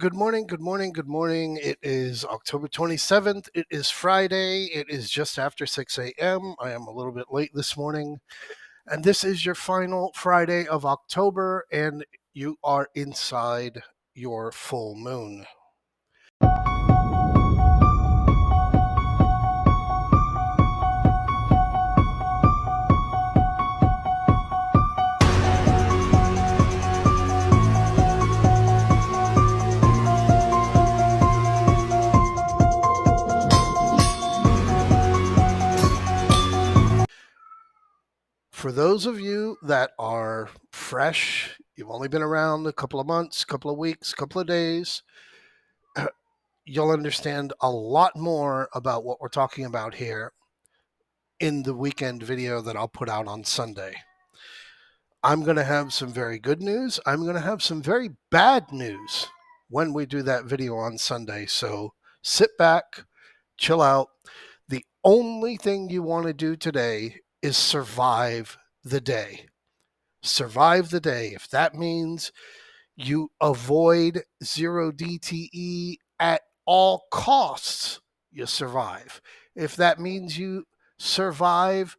Good morning, good morning, good morning. It is October 27th. It is Friday. It is just after 6 a.m. I am a little bit late this morning. And this is your final Friday of October, and you are inside your full moon. For those of you that are fresh, you've only been around a couple of months, couple of weeks, couple of days, you'll understand a lot more about what we're talking about here in the weekend video that I'll put out on Sunday. I'm going to have some very good news. I'm going to have some very bad news when we do that video on Sunday. So sit back, chill out. The only thing you want to do today is survive the day. Survive the day. If that means you avoid 0 DTE at all costs, you survive. If that means you survive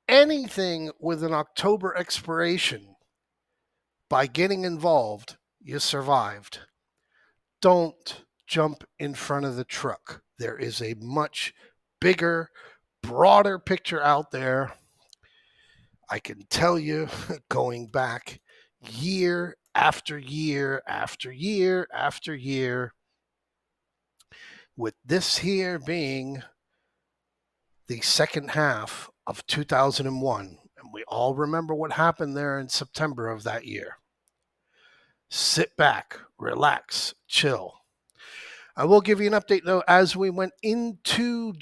anything with an October expiration by getting involved, you survived. Don't jump in front of the truck. There is a much bigger, broader picture out there. I can tell you, going back year after year after year after year, with this here being the second half of 2001. And we all remember what happened there in September of that year. Sit back, relax, chill. I will give you an update though as we went into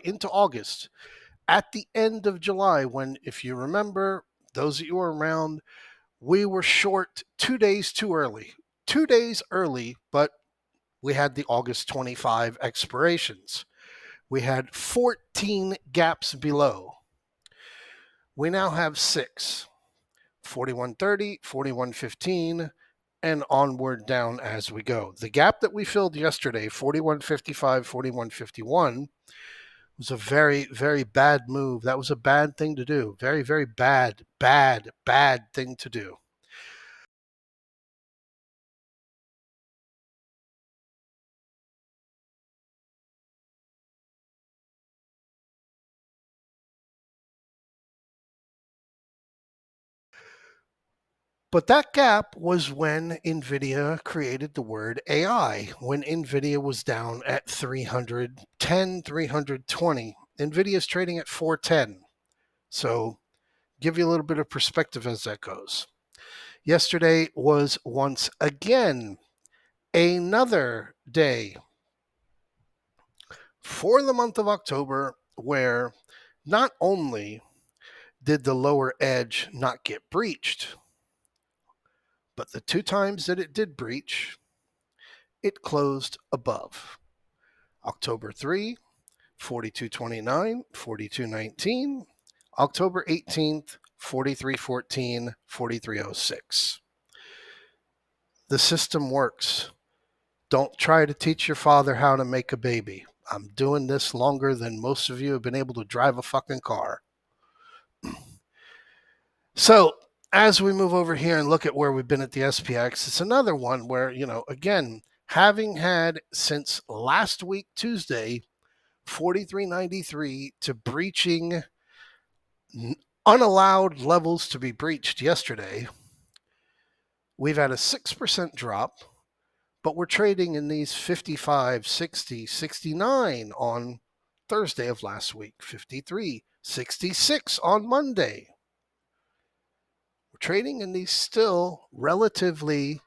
into August. At the end of July, when, if you remember, those of you who were around, we were short 2 days too early. 2 days early, but we had the August 25 expirations. We had 14 gaps below. We now have 6. 41.30, 41.15, and onward down as we go. The gap that we filled yesterday, 41.55, 41.51, was a very, very bad move. That was a bad thing to do. Very, very bad thing to do. But that gap was when NVIDIA created the word AI, when NVIDIA was down at 310, 320. NVIDIA is trading at 410. So give you a little bit of perspective as that goes. Yesterday was once again another day for the month of October where not only did the lower edge not get breached, but the 2 times that it did breach, it closed above. October 3, 42.29, 42.19. October 18th, 43.14, 43.06. The system works. Don't try to teach your father how to make a baby. I'm doing this longer than most of you have been able to drive a fucking car. So as we move over here and look at where we've been at the SPX, it's another one where, again, having had since last week, Tuesday, 43.93 to breaching unallowed levels to be breached yesterday, we've had a 6% drop, but we're trading in these 55, 60, 69 on Thursday of last week, 53, 66 on Monday. We're trading in these still relatively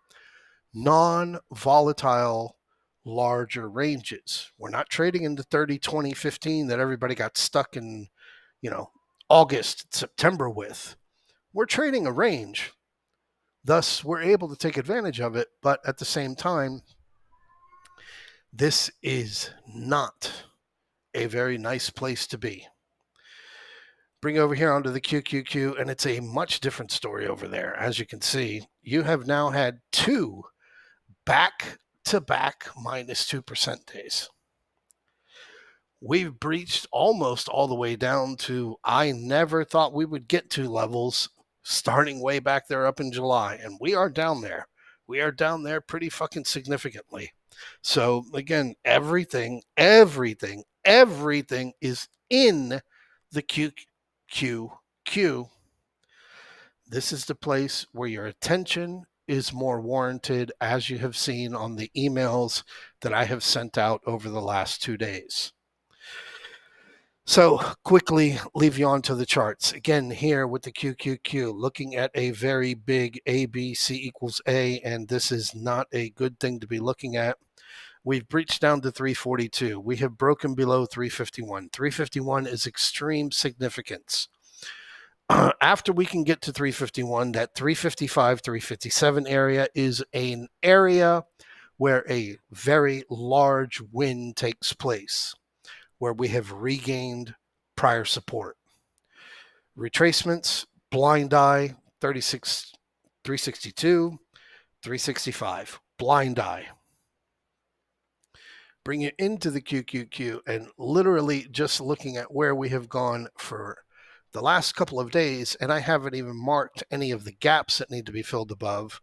non-volatile larger ranges. We're not trading in the 30, 20, 15 that everybody got stuck in, August, September with. We're trading a range. Thus, we're able to take advantage of it, but at the same time, this is not a very nice place to be. Bring over here onto the QQQ, and it's a much different story over there. As you can see, you have now had 2 back-to-back minus 2% days. We've breached almost all the way down to I never thought we would get to levels starting way back there up in July. And we are down there. We are down there pretty fucking significantly. So again, everything is in the QQQ. This is the place where your attention is more warranted, as you have seen on the emails that I have sent out over the last 2 days. So quickly leave you on to the charts. Again, here with the QQQ, looking at a very big ABC equals A, and this is not a good thing to be looking at. We've breached down to 342. We have broken below 351. 351 is extreme significance. After we can get to 351, that 355, 357 area is an area where a very large win takes place, where we have regained prior support. Retracements, blind eye, 36, 362, 365, blind eye. Bring it into the QQQ and literally just looking at where we have gone for the last couple of days, and I haven't even marked any of the gaps that need to be filled above.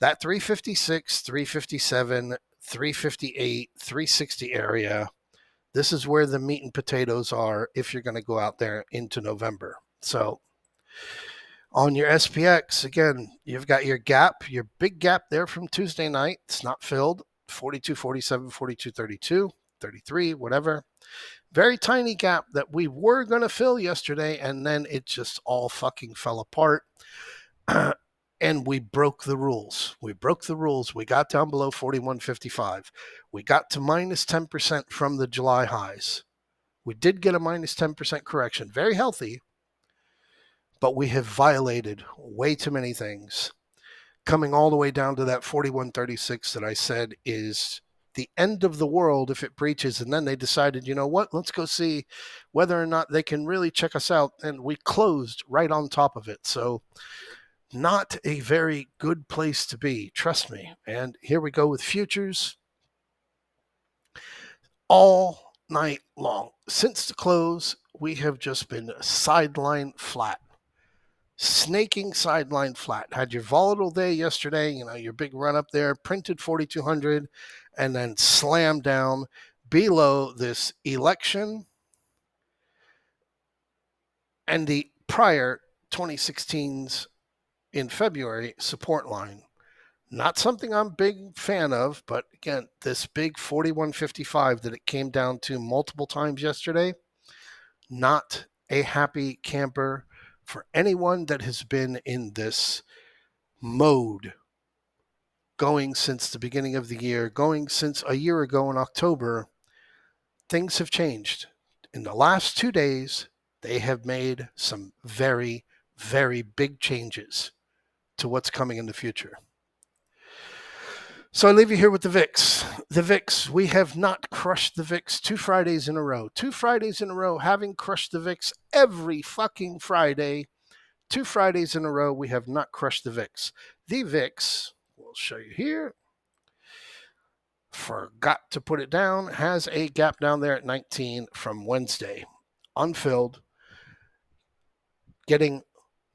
That 356, 357, 358, 360 area, this is where the meat and potatoes are if you're going to go out there into November. So on your SPX, again, you've got your gap, your big gap there from Tuesday night. It's not filled. 42, 47, 42, 32, 33, whatever. Very tiny gap that we were going to fill yesterday, and then it just all fucking fell apart. And we broke the rules. We broke the rules. We got down below 41.55. We got to minus 10% from the July highs. We did get a minus 10% correction. Very healthy, but we have violated way too many things. Coming all the way down to that 41.36 that I said is the end of the world if it breaches. And then they decided, you know what, let's go see whether or not they can really check us out. And we closed right on top of it. So not a very good place to be, trust me. And here we go with futures all night long. Since the close, we have just been sideline flat. Snaking sideline flat. Had your volatile day yesterday, your big run up there, printed 4,200, and then slammed down below this election and the prior 2016's in February support line. Not something I'm a big fan of, but again, this big 41.55 that it came down to multiple times yesterday, not a happy camper for anyone that has been in this mode going since the beginning of the year, going since a year ago in October. Things have changed. In the last 2 days, they have made some very, very big changes to what's coming in the future. So I leave you here with the VIX. The VIX, we have not crushed the VIX 2 Fridays in a row. 2 Fridays in a row, having crushed the VIX every fucking Friday. 2 Fridays in a row, we have not crushed the VIX. The VIX, we'll show you here. Forgot to put it down. Has a gap down there at 19 from Wednesday. Unfilled. Getting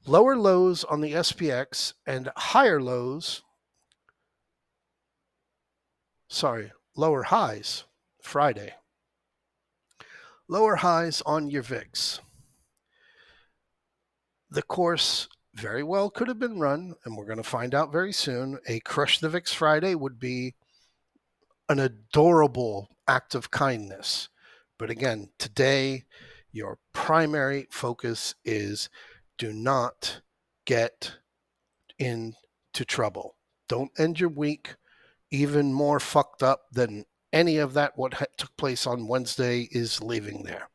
lower lows on the SPX and higher lows. Lower highs Friday. Lower highs on your VIX. The course very well could have been run, and we're going to find out very soon. A Crush the VIX Friday would be an adorable act of kindness. But again, today, your primary focus is do not get into trouble. Don't end your week even more fucked up than any of that what took place on Wednesday is leaving there.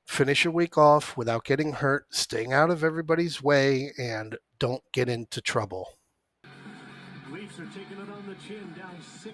Finish your week off without getting hurt, staying out of everybody's way, and don't get into trouble. Leafs are taking it on the chin, down 6-1.